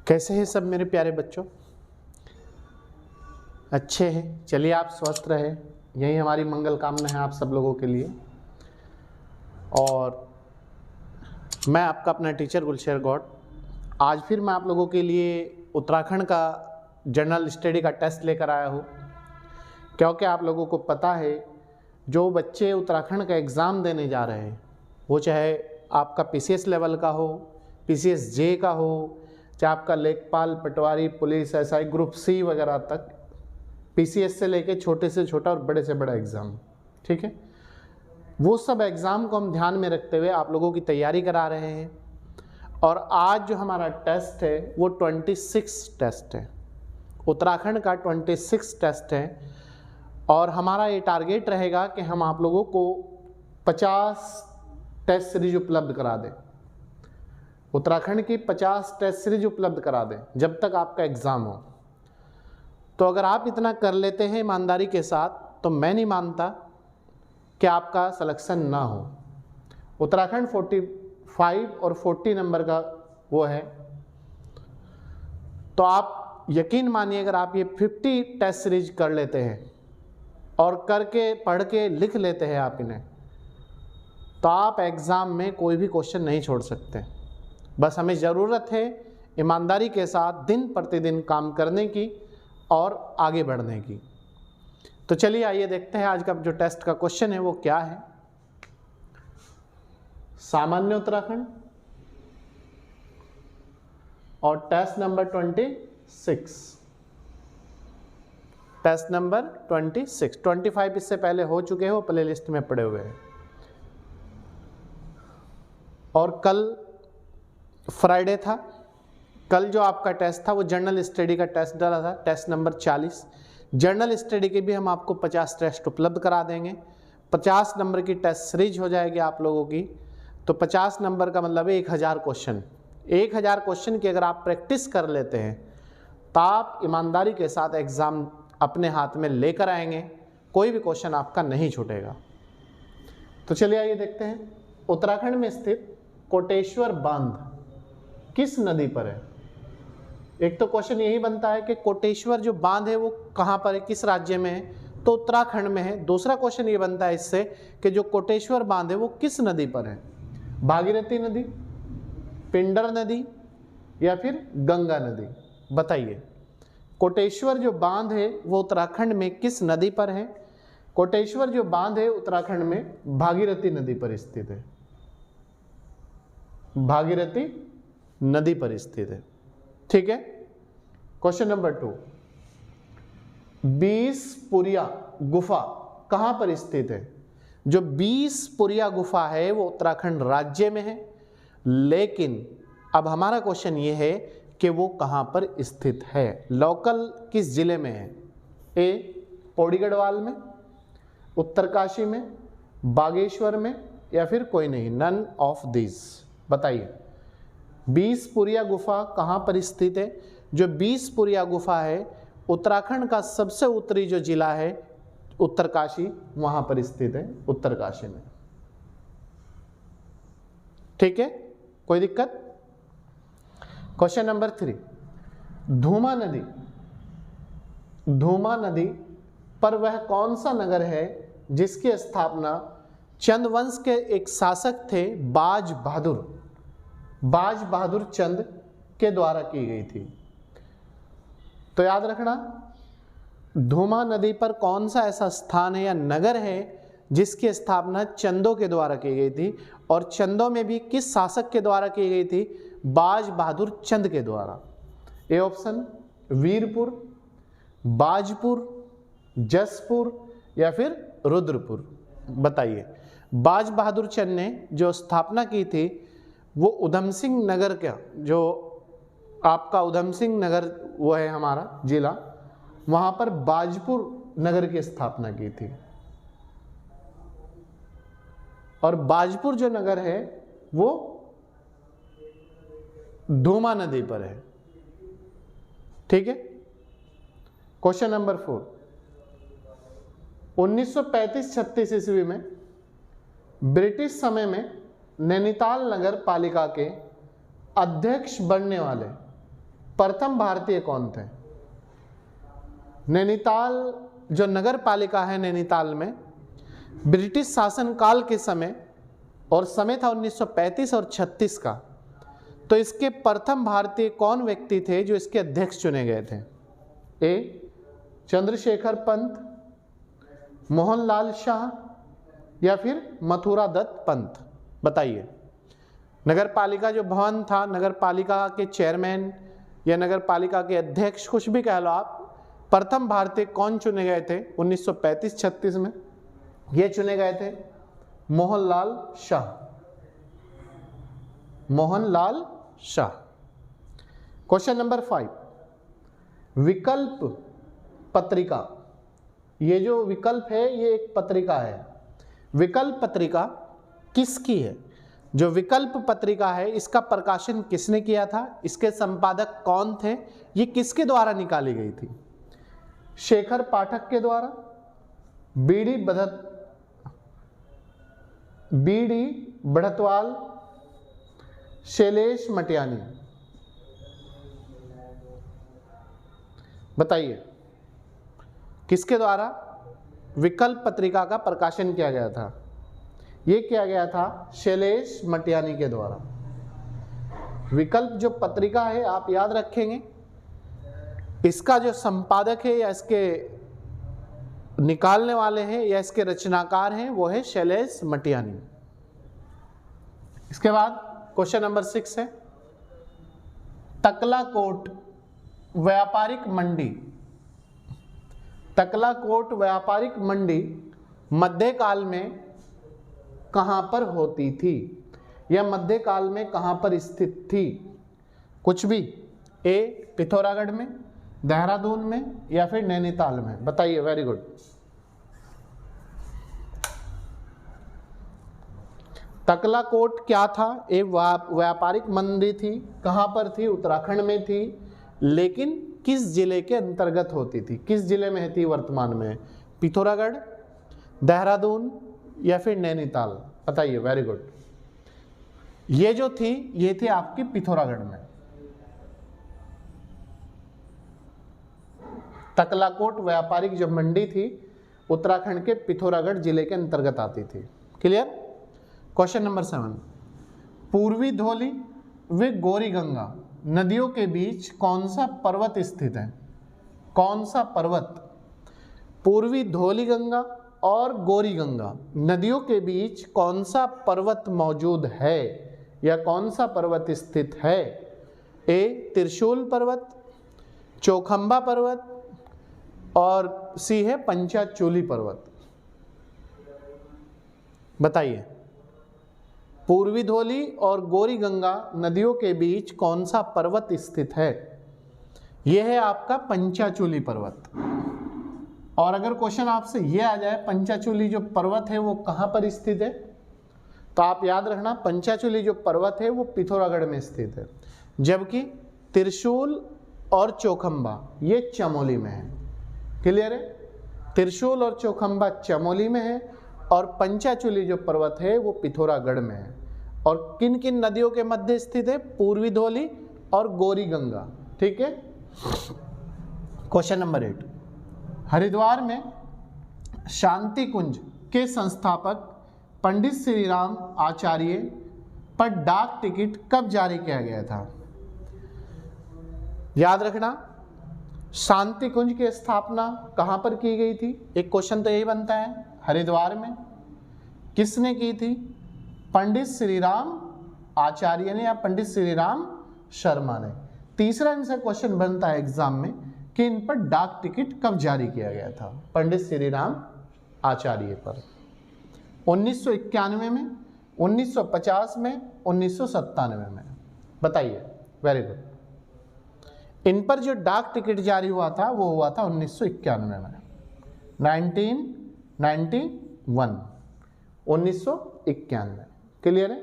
कैसे हैं सब मेरे प्यारे बच्चों? अच्छे हैं। चलिए आप स्वस्थ रहे, यही हमारी मंगल कामना है आप सब लोगों के लिए। और मैं आपका अपना टीचर गुलशेर गौड। आज फिर मैं आप लोगों के लिए उत्तराखंड का जनरल स्टडी का टेस्ट लेकर आया हूँ, क्योंकि आप लोगों को पता है जो बच्चे उत्तराखंड का एग्ज़ाम देने जा रहे हैं, वो चाहे आपका PCS लेवल का हो, PCS J का हो, चाहे आपका लेखपाल, पटवारी, पुलिस, SI ग्रुप C वगैरह तक, PCS से लेके छोटे से छोटा और बड़े से बड़ा एग्ज़ाम, ठीक है, वो सब एग्ज़ाम को हम ध्यान में रखते हुए आप लोगों की तैयारी करा रहे हैं। और आज जो हमारा टेस्ट है वो 26 टेस्ट है, उत्तराखंड का 26 टेस्ट है। और हमारा ये टारगेट रहेगा कि हम आप लोगों को 50 टेस्ट सीरीज उपलब्ध करा दें, उत्तराखंड की 50 टेस्ट सीरीज उपलब्ध करा दें जब तक आपका एग्ज़ाम हो। तो अगर आप इतना कर लेते हैं ईमानदारी के साथ, तो मैं नहीं मानता कि आपका सिलेक्शन ना हो। उत्तराखंड 45 और 40 नंबर का वो है, तो आप यकीन मानिए अगर आप ये 50 टेस्ट सीरीज कर लेते हैं और करके पढ़ के लिख लेते हैं आप इन्हें, तो आप एग्ज़ाम में कोई भी क्वेश्चन नहीं छोड़ सकते। बस हमें ज़रूरत है ईमानदारी के साथ दिन प्रतिदिन काम करने की और आगे बढ़ने की। तो चलिए आइए देखते हैं आज का जो टेस्ट का क्वेश्चन है वो क्या है। सामान्य उत्तराखंड और टेस्ट नंबर 26, टेस्ट नंबर 26, 25 इससे पहले हो चुके हैं, वो प्ले लिस्ट में पड़े हुए हैं। और कल फ्राइडे था, कल जो आपका टेस्ट था वो जनरल स्टडी का टेस्ट डाला था, टेस्ट नंबर 40। जनरल स्टडी के भी हम आपको 50 टेस्ट उपलब्ध करा देंगे। 50 नंबर की टेस्ट सीरीज हो जाएगी आप लोगों की। तो 50 नंबर का मतलब है 1000 क्वेश्चन। 1000 क्वेश्चन की अगर आप प्रैक्टिस कर लेते हैं तो आप ईमानदारी के साथ एग्ज़ाम अपने हाथ में लेकर आएंगे, कोई भी क्वेश्चन आपका नहीं छूटेगा। तो चलिए आइए देखते हैं। उत्तराखंड में स्थित कोटेश्वर बांध किस नदी पर है? एक तो क्वेश्चन यही बनता है कि कोटेश्वर जो बांध है वो कहाँ पर है, किस राज्य में है? तो उत्तराखंड में है। दूसरा क्वेश्चन ये बनता है इससे कि जो कोटेश्वर बांध है वो किस नदी पर है? भागीरथी नदी, पिंडर नदी या फिर गंगा नदी? बताइए, कोटेश्वर जो बांध है वो उत्तराखंड में किस नदी पर है? कोटेश्वर जो बांध है उत्तराखंड में भागीरथी नदी पर स्थित है, भागीरथी नदी पर स्थित है, ठीक है। क्वेश्चन नंबर 2, 20 पुरिया गुफा कहां पर स्थित है? जो 20 पुरिया गुफा है वो उत्तराखंड राज्य में है, लेकिन अब हमारा क्वेश्चन ये है कि वो कहां पर स्थित है, लोकल किस जिले में है? ए पौड़ी गढ़वाल में, उत्तरकाशी में, बागेश्वर में या फिर कोई नहीं, नन ऑफ दिस। बताइए 20 पुरिया गुफा कहाँ पर स्थित है? जो 20 पुरिया गुफा है उत्तराखंड का सबसे उत्तरी जो जिला है उत्तरकाशी, वहां पर स्थित है, उत्तरकाशी में, ठीक है, कोई दिक्कत? क्वेश्चन नंबर 3, धूमा नदी, धूमा नदी पर वह कौन सा नगर है जिसकी स्थापना चंद वंश के एक शासक थे बाज बहादुर चंद के द्वारा की गई थी? तो याद रखना, धूमा नदी पर कौन सा ऐसा स्थान है या नगर है जिसकी स्थापना चंदों के द्वारा की गई थी, और चंदों में भी किस शासक के द्वारा की गई थी? बाज बहादुर चंद के द्वारा। ए ऑप्शन वीरपुर, बाजपुर, जसपुर या फिर रुद्रपुर? बताइए, बाज बहादुर चंद ने जो स्थापना की थी वो उधम सिंह नगर का, जो आपका उधम सिंह नगर वो है हमारा जिला, वहां पर बाजपुर नगर की स्थापना की थी। और बाजपुर जो नगर है वो धूमा नदी पर है, ठीक है। क्वेश्चन नंबर 4, 1935-36 ईस्वी में ब्रिटिश समय में नैनीताल नगर पालिका के अध्यक्ष बनने वाले प्रथम भारतीय कौन थे? नैनीताल जो नगर पालिका है नैनीताल में, ब्रिटिश शासनकाल के समय, और समय था 1935 और 36 का, तो इसके प्रथम भारतीय कौन व्यक्ति थे जो इसके अध्यक्ष चुने गए थे? ए चंद्रशेखर पंत, मोहनलाल शाह, या फिर मथुरा दत्त पंत? बताइए। नगर पालिका जो भवन था, नगर पालिका के चेयरमैन या नगर पालिका के अध्यक्ष, कुछ भी कह लो आप, प्रथम भारतीय कौन चुने गए थे 1935-36 में? ये चुने गए थे मोहनलाल शाह। मोहनलाल शाह। क्वेश्चन नंबर 5, विकल्प पत्रिका। ये जो विकल्प है ये एक पत्रिका है। विकल्प पत्रिका किसकी है? जो विकल्प पत्रिका है इसका प्रकाशन किसने किया था? इसके संपादक कौन थे? ये किसके द्वारा निकाली गई थी? शेखर पाठक के द्वारा, बीडी बढ़तवाल, शैलेश मटियानी? बताइए किसके द्वारा विकल्प पत्रिका का प्रकाशन किया गया था? ये किया गया था शैलेश मटियानी के द्वारा। विकल्प जो पत्रिका है आप याद रखेंगे, इसका जो संपादक है या इसके निकालने वाले हैं या इसके रचनाकार हैं वो है शैलेश मटियानी। इसके बाद क्वेश्चन नंबर 6 है, तकलाकोट व्यापारिक मंडी। तकलाकोट व्यापारिक मंडी मध्यकाल में कहां पर होती थी या मध्यकाल में कहां पर स्थित थी? कुछ भी। ए पिथौरागढ़ में, देहरादून में, या फिर नैनीताल में? बताइए। Very good. तकलाकोट क्या था? एक व्यापारिक मंडी थी। कहां पर थी? उत्तराखंड में थी, लेकिन किस जिले के अंतर्गत होती थी? किस जिले में थी वर्तमान में? पिथौरागढ़, देहरादून, या फिर नैनीताल? बताइए। Very good. ये जो थी ये थी आपकी पिथौरागढ़ में। तकलाकोट व्यापारिक जो मंडी थी उत्तराखंड के पिथौरागढ़ जिले के अंतर्गत आती थी। क्लियर? क्वेश्चन नंबर 7, पूर्वी धौली व गौरी गंगा नदियों के बीच कौन सा पर्वत स्थित है? कौन सा पर्वत? पूर्वी धौली गंगा और गौरी गंगा नदियों के बीच कौन सा पर्वत मौजूद है या कौन सा पर्वत स्थित है? ए त्रिशूल पर्वत, चौखंबा पर्वत, और सी है पंचाचूली पर्वत? बताइए। पूर्वी धौली और गौरी गंगा नदियों के बीच कौन सा पर्वत स्थित है? यह है आपका पंचाचूली पर्वत। और अगर क्वेश्चन आपसे यह आ जाए पंचाचूली जो पर्वत है वो कहां पर स्थित है, तो आप याद रखना पंचाचूली जो पर्वत है वो पिथौरागढ़ में स्थित है, जबकि त्रिशूल और चौखंबा ये चमोली में है। क्लियर है? त्रिशूल और चौखंबा चमोली में है और पंचाचूली जो पर्वत है वो पिथौरागढ़ में है। और किन किन नदियों के मध्य स्थित है? पूर्वी धौली और गौरी गंगा। ठीक है। क्वेश्चन नंबर 8, हरिद्वार में शांति कुंज के संस्थापक पंडित श्री राम आचार्य पर डाक टिकट कब जारी किया गया था? याद रखना शांति कुंज की स्थापना कहां पर की गई थी? एक क्वेश्चन तो यही बनता है। हरिद्वार में। किसने की थी? पंडित श्री राम आचार्य ने या पंडित श्री राम शर्मा ने। तीसरा इनसे क्वेश्चन बनता है एग्जाम में कि इन पर डाक टिकट कब जारी किया गया था? पंडित श्री राम आचार्य पर 1991 में, 1950 में, 1997 में? बताइए। Very good. इन पर जो डाक टिकट जारी हुआ था वो हुआ था 1991 में, 1991। क्लियर है?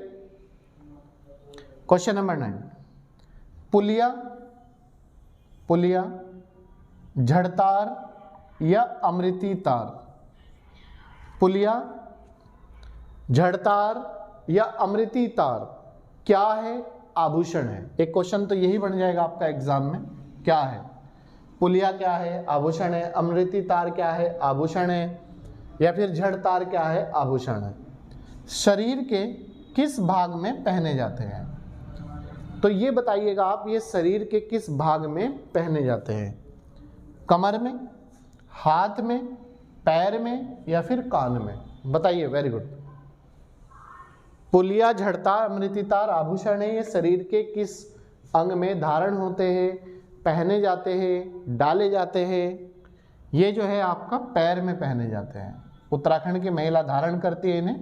क्वेश्चन नंबर 9, पुलिया, झड़तार या अमृती तार? पुलिया, झड़तार या अमृती तार क्या है आभूषण है? एक क्वेश्चन तो यही बन जाएगा आपका एग्जाम में, क्या है? पुलिया क्या है? आभूषण है। अमृति तार क्या है? आभूषण है। या फिर जड़ तार क्या है? आभूषण है। शरीर के किस भाग में पहने जाते हैं? तो ये बताइएगा आप, ये शरीर के किस भाग में पहने जाते हैं? कमर में, हाथ में, पैर में या फिर कान में? बताइए। Very good. पुलिया, झड़तार, अमृतितार आभूषण है, ये शरीर के किस अंग में धारण होते हैं, पहने जाते हैं, डाले जाते हैं? ये जो है आपका पैर में पहने जाते हैं। उत्तराखंड की महिला धारण करती है इन्हें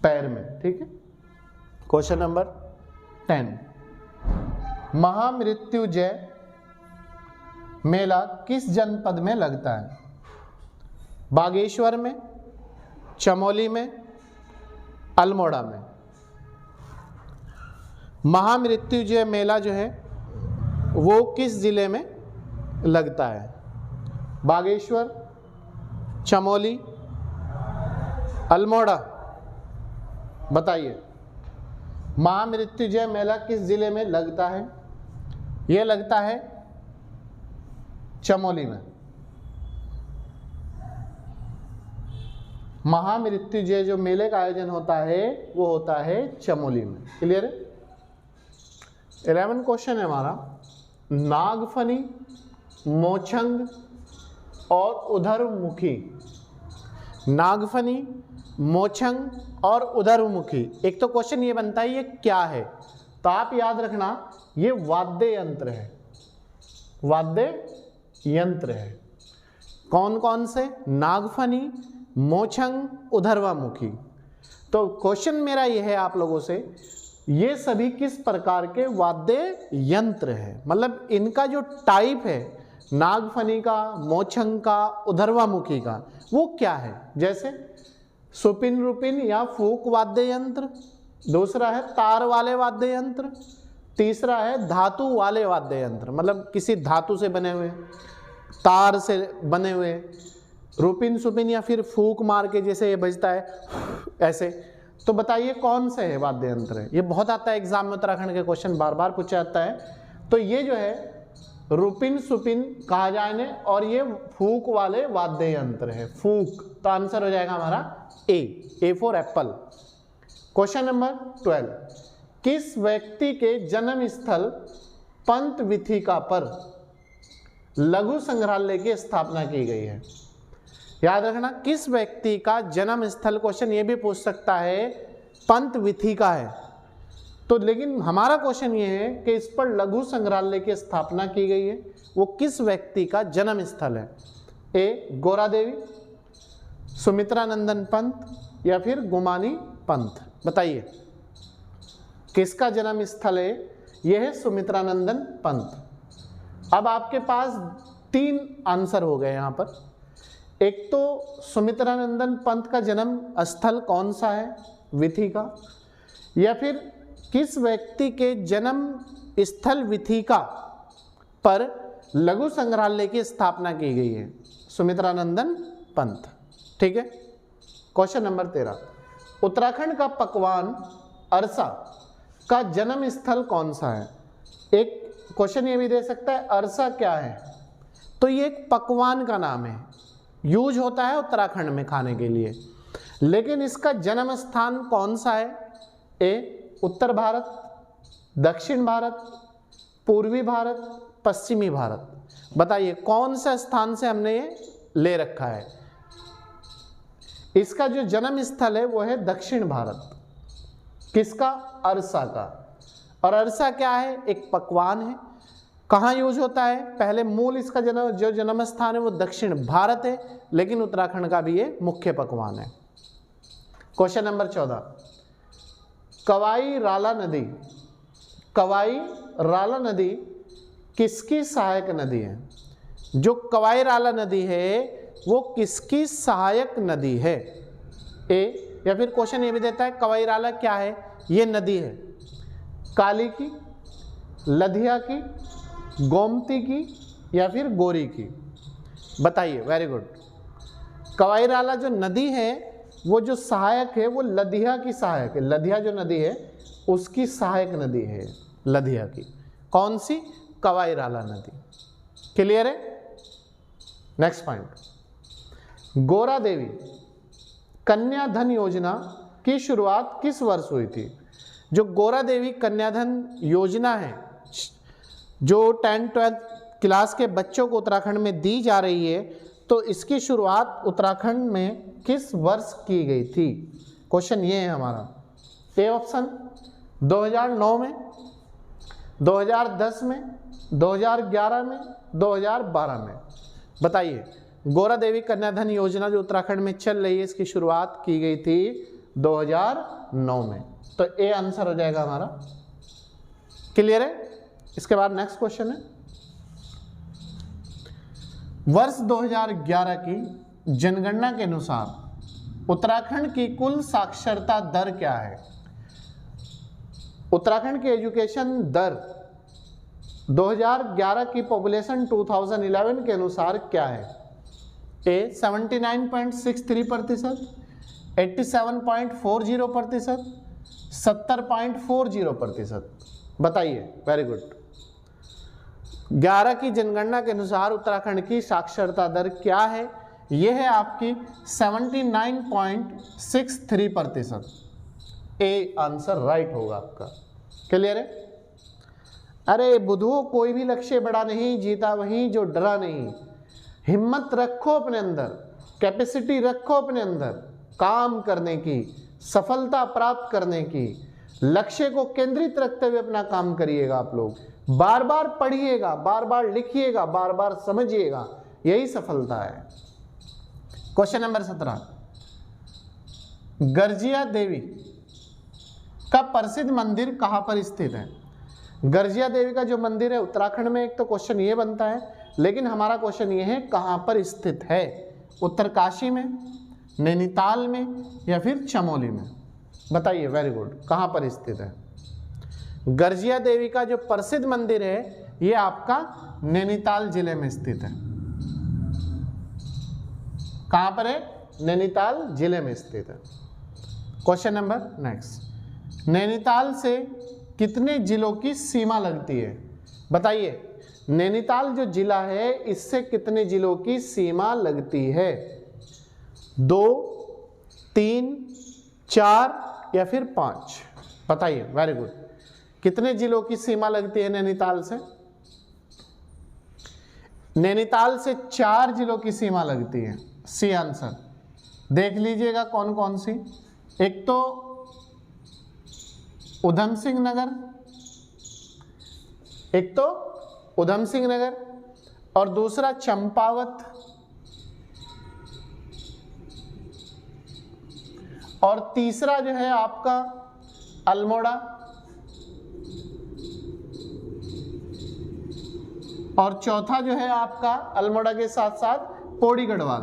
पैर में। ठीक है। क्वेश्चन नंबर 10, महामृत्युंजय मेला किस जनपद में लगता है? बागेश्वर में, चमोली में, अल्मोड़ा में? महामृत्युंजय मेला जो है वो किस जिले में लगता है? बागेश्वर, चमोली, अल्मोड़ा? बताइए। महामृत्युंजय मेला किस जिले में लगता है? यह लगता है चमोली में। महामृत्युंजय जो मेले का आयोजन होता है वो होता है चमोली में। क्लियर है? 11 क्वेश्चन है हमारा, नागफनी, मोचंग और उधरमुखी। नागफनी, मोचंग और उधरमुखी, एक तो क्वेश्चन ये बनता है ये क्या है? तो आप याद रखना ये वाद्य यंत्र है। वाद्य यंत्र है। कौन कौन से? नागफनी, मोचंग, उधरवामुखी। तो क्वेश्चन मेरा ये है आप लोगों से, ये सभी किस प्रकार के वाद्य यंत्र है? मतलब इनका जो टाइप है नागफनी का, मोचंग का, उधरवामुखी का, वो क्या है? जैसे सुपिन रूपिन या फूक वाद्य यंत्र, दूसरा है तार वाले वाद्य यंत्र, तीसरा है धातु वाले वाद्य यंत्र, मतलब किसी धातु से बने हुए, तार से बने हुए, रूपिन सुपिन या फिर फूक मार के जैसे ये बजता है ऐसे। तो बताइए कौन से है वाद्य यंत्र है? ये बहुत आता है एग्जाम में, उत्तराखंड के क्वेश्चन बार बार पूछा जाता है। तो ये जो है रूपिन सुपिन कहा जाए ने, और ये फूक वाले वाद्य यंत्र है। फूक, तो आंसर हो जाएगा हमारा A for Apple. Question number 12, किस व्यक्ति के जन्म स्थल पंत विथिका पर लघु संग्रहालय की स्थापना की गई है? याद रखना, किस व्यक्ति का जन्म स्थल, क्वेश्चन ये भी पूछ सकता है पंत विथिका है तो, लेकिन हमारा क्वेश्चन ये है कि इस पर लघु संग्रहालय की स्थापना की गई है, वो किस व्यक्ति का जन्म स्थल है? ए गोरा देवी, सुमित्रा नंदन पंत या फिर गुमानी पंत? बताइए किसका जन्म स्थल है? यह है सुमित्रा नंदन पंत। अब आपके पास 3 आंसर हो गए यहाँ पर। एक तो सुमित्रा नंदन पंत का जन्म स्थल कौन सा है? विथिका। या फिर किस व्यक्ति के जन्म स्थल विथिका पर लघु संग्रहालय की स्थापना की गई है? सुमित्रा नंदन पंत। ठीक है। क्वेश्चन नंबर 13, उत्तराखंड का पकवान अरसा का जन्म स्थल कौन सा है? एक क्वेश्चन ये भी दे सकता है अरसा क्या है? तो ये एक पकवान का नाम है, यूज होता है उत्तराखंड में खाने के लिए, लेकिन इसका जन्म स्थान कौन सा है? ए उत्तर भारत, दक्षिण भारत, पूर्वी भारत, पश्चिमी भारत? बताइए कौन सा स्थान से हमने ये ले रखा है? इसका जो जन्म स्थल है वो है दक्षिण भारत। किसका? अरसा का। और अरसा क्या है? एक पकवान है। कहाँ यूज होता है? पहले मूल इसका जो जन्म स्थान है वो दक्षिण भारत है, लेकिन उत्तराखंड का भी ये मुख्य पकवान है। क्वेश्चन नंबर 14, कवाई राला नदी, कवाई राला नदी किसकी सहायक नदी है? जो कवाई राला नदी है वो किसकी सहायक नदी है? ए, या फिर क्वेश्चन ये भी देता है कवाई राला क्या है? ये नदी है काली की, लधिया की, गोमती की या फिर गोरी की? बताइए। Very good. कवाई राला जो नदी है वो जो सहायक है वो लधिया की सहायक है। लधिया जो नदी है उसकी सहायक नदी है लधिया की। कौन सी? कवाईराला नदी। क्लियर है? नेक्स्ट पॉइंट, गोरा देवी कन्याधन योजना की शुरुआत किस वर्ष हुई थी? जो गोरा देवी कन्याधन योजना है, जो 10-12 क्लास के बच्चों को उत्तराखंड में दी जा रही है, तो इसकी शुरुआत उत्तराखंड में किस वर्ष की गई थी? क्वेश्चन ये है हमारा। ए ऑप्शन 2009 में, 2010 में, 2011 में, 2012 में। बताइए, गोरा देवी कन्याधन योजना जो उत्तराखंड में चल रही है, इसकी शुरुआत की गई थी 2009 में। तो ए आंसर हो जाएगा हमारा। क्लियर है? इसके बाद नेक्स्ट क्वेश्चन है, वर्ष 2011 की जनगणना के अनुसार उत्तराखंड की कुल साक्षरता दर क्या है? उत्तराखंड की एजुकेशन दर 2011 की पॉपुलेशन 2011 के अनुसार क्या है? ए 79.63%, 87.40%, 70.40%। बताइए। Very good. 11 की जनगणना के अनुसार उत्तराखंड की साक्षरता दर क्या है? यह है आपकी 79.63%। ए आंसर राइट होगा आपका। क्लियर है? अरे बुद्धू, कोई भी लक्ष्य बड़ा नहीं, जीता वही जो डरा नहीं। हिम्मत रखो अपने अंदर, कैपेसिटी रखो अपने अंदर काम करने की, सफलता प्राप्त करने की। लक्ष्य को केंद्रित रखते हुए अपना काम करिएगा। आप लोग बार बार पढ़िएगा, बार बार लिखिएगा, बार बार समझिएगा, यही सफलता है। क्वेश्चन नंबर 17, गर्जिया देवी का प्रसिद्ध मंदिर कहां पर स्थित है? गर्जिया देवी का जो मंदिर है उत्तराखंड में, एक तो क्वेश्चन ये बनता है, लेकिन हमारा क्वेश्चन ये है कहां पर स्थित है? उत्तरकाशी में, नैनीताल में, या फिर चमोली में? बताइए। Very good. कहां पर स्थित है? गर्जिया देवी का जो प्रसिद्ध मंदिर है ये आपका नैनीताल जिले में स्थित है। कहां पर है? नैनीताल जिले में स्थित है। क्वेश्चन नंबर नेक्स्ट, नैनीताल से कितने जिलों की सीमा लगती है? बताइए। नैनीताल जो जिला है इससे कितने जिलों की सीमा लगती है? 2, 3, 4 या फिर 5? बताइए। Very good. कितने जिलों की सीमा लगती है नैनीताल से? नैनीताल से 4 जिलों की सीमा लगती है। C answer. देख लीजिएगा कौन कौन सी। एक तो उधम सिंह नगर, एक तो उधम सिंह नगर, और दूसरा चंपावत, और तीसरा जो है आपका अल्मोड़ा, और चौथा जो है आपका अल्मोड़ा के साथ साथ पौड़ी गढ़वाल।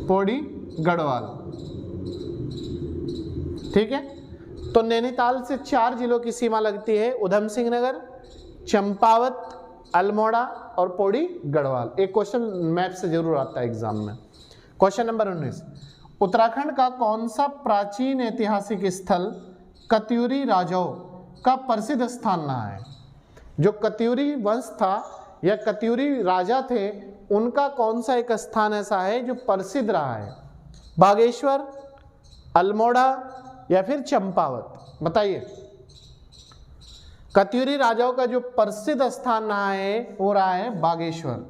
पौड़ी गढ़वाल। ठीक है। तो नैनीताल से 4 जिलों की सीमा लगती है, उधम सिंह नगर, चंपावत, अल्मोड़ा और पौड़ी गढ़वाल। एक क्वेश्चन मैप से जरूर आता है एग्जाम में। क्वेश्चन नंबर 19, उत्तराखंड का कौन सा प्राचीन ऐतिहासिक स्थल कत्यूरी राजाओं का प्रसिद्ध स्थान रहा है? जो कत्यूरी वंश था या कत्यूरी राजा थे, उनका कौन सा एक स्थान ऐसा है जो प्रसिद्ध रहा है? बागेश्वर, अल्मोड़ा या फिर चंपावत? बताइए। कत्यूरी राजाओं का जो प्रसिद्ध स्थान रहा है वो रहा है बागेश्वर।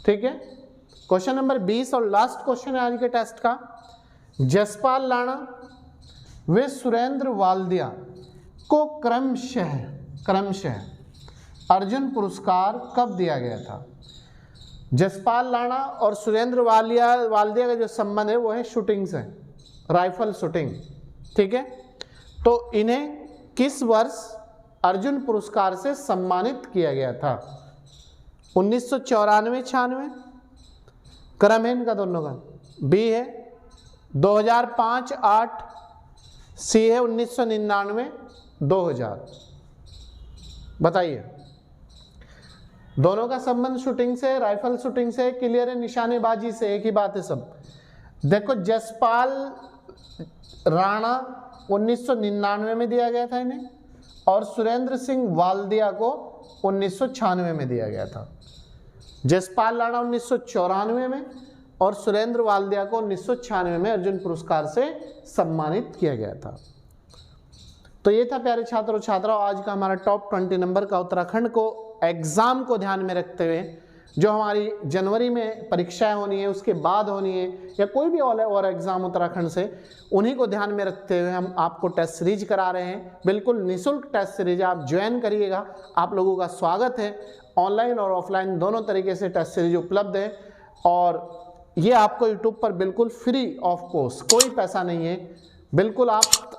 ठीक है। क्वेश्चन नंबर 20 और लास्ट क्वेश्चन है आज के टेस्ट का। जसपाल राणा व सुरेंद्र वाल्दिया को क्रमशः अर्जुन पुरस्कार कब दिया गया था? जसपाल राणा और सुरेंद्र वाल्दिया का जो संबंध है वो है शूटिंग से, राइफल शूटिंग। ठीक है। तो इन्हें किस वर्ष अर्जुन पुरस्कार से सम्मानित किया गया था? 1994-96? क्रम है इनका दोनों का। बी है 2005-08, सी है 1999-2000। बताइए। दोनों का संबंध शूटिंग से, राइफल शूटिंग से, क्लियर है, निशानेबाजी से, एक ही बात है सब। देखो जसपाल राणा 1999 में दिया गया था इन्हें, और सुरेंद्र सिंह वाल्दिया को 1996 में दिया गया था। जसपाल राणा 1994 में और सुरेंद्र वाल्दिया को 1996 में अर्जुन पुरस्कार से सम्मानित किया गया था। तो ये था प्यारे छात्रों छात्राओं आज का हमारा टॉप 20 नंबर का उत्तराखंड को एग्जाम को ध्यान में रखते हुए जो हमारी जनवरी में परीक्षाएं होनी है, उसके बाद होनी है, या कोई भी और एग्जाम उत्तराखंड से, उन्हीं को ध्यान में रखते हुए हम आपको टेस्ट सीरीज करा रहे हैं। बिल्कुल निःशुल्क टेस्ट सीरीज आप ज्वाइन करिएगा, आप लोगों का स्वागत है। ऑनलाइन और ऑफलाइन दोनों तरीके से टेस्ट सीरीज उपलब्ध है, और ये आपको यूट्यूब पर बिल्कुल फ्री ऑफ कॉस्ट, कोई पैसा नहीं है। बिल्कुल आप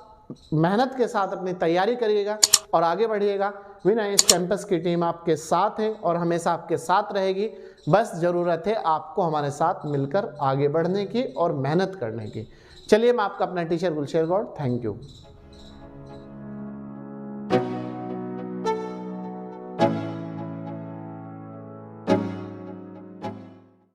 मेहनत के साथ अपनी तैयारी करिएगा और आगे बढ़िएगा। विनय कैंपस की टीम आपके साथ है और हमेशा आपके साथ रहेगी। बस ज़रूरत है आपको हमारे साथ मिलकर आगे बढ़ने की और मेहनत करने की। चलिए, मैं आपका अपना teacher Gulsher Gaur, thank you.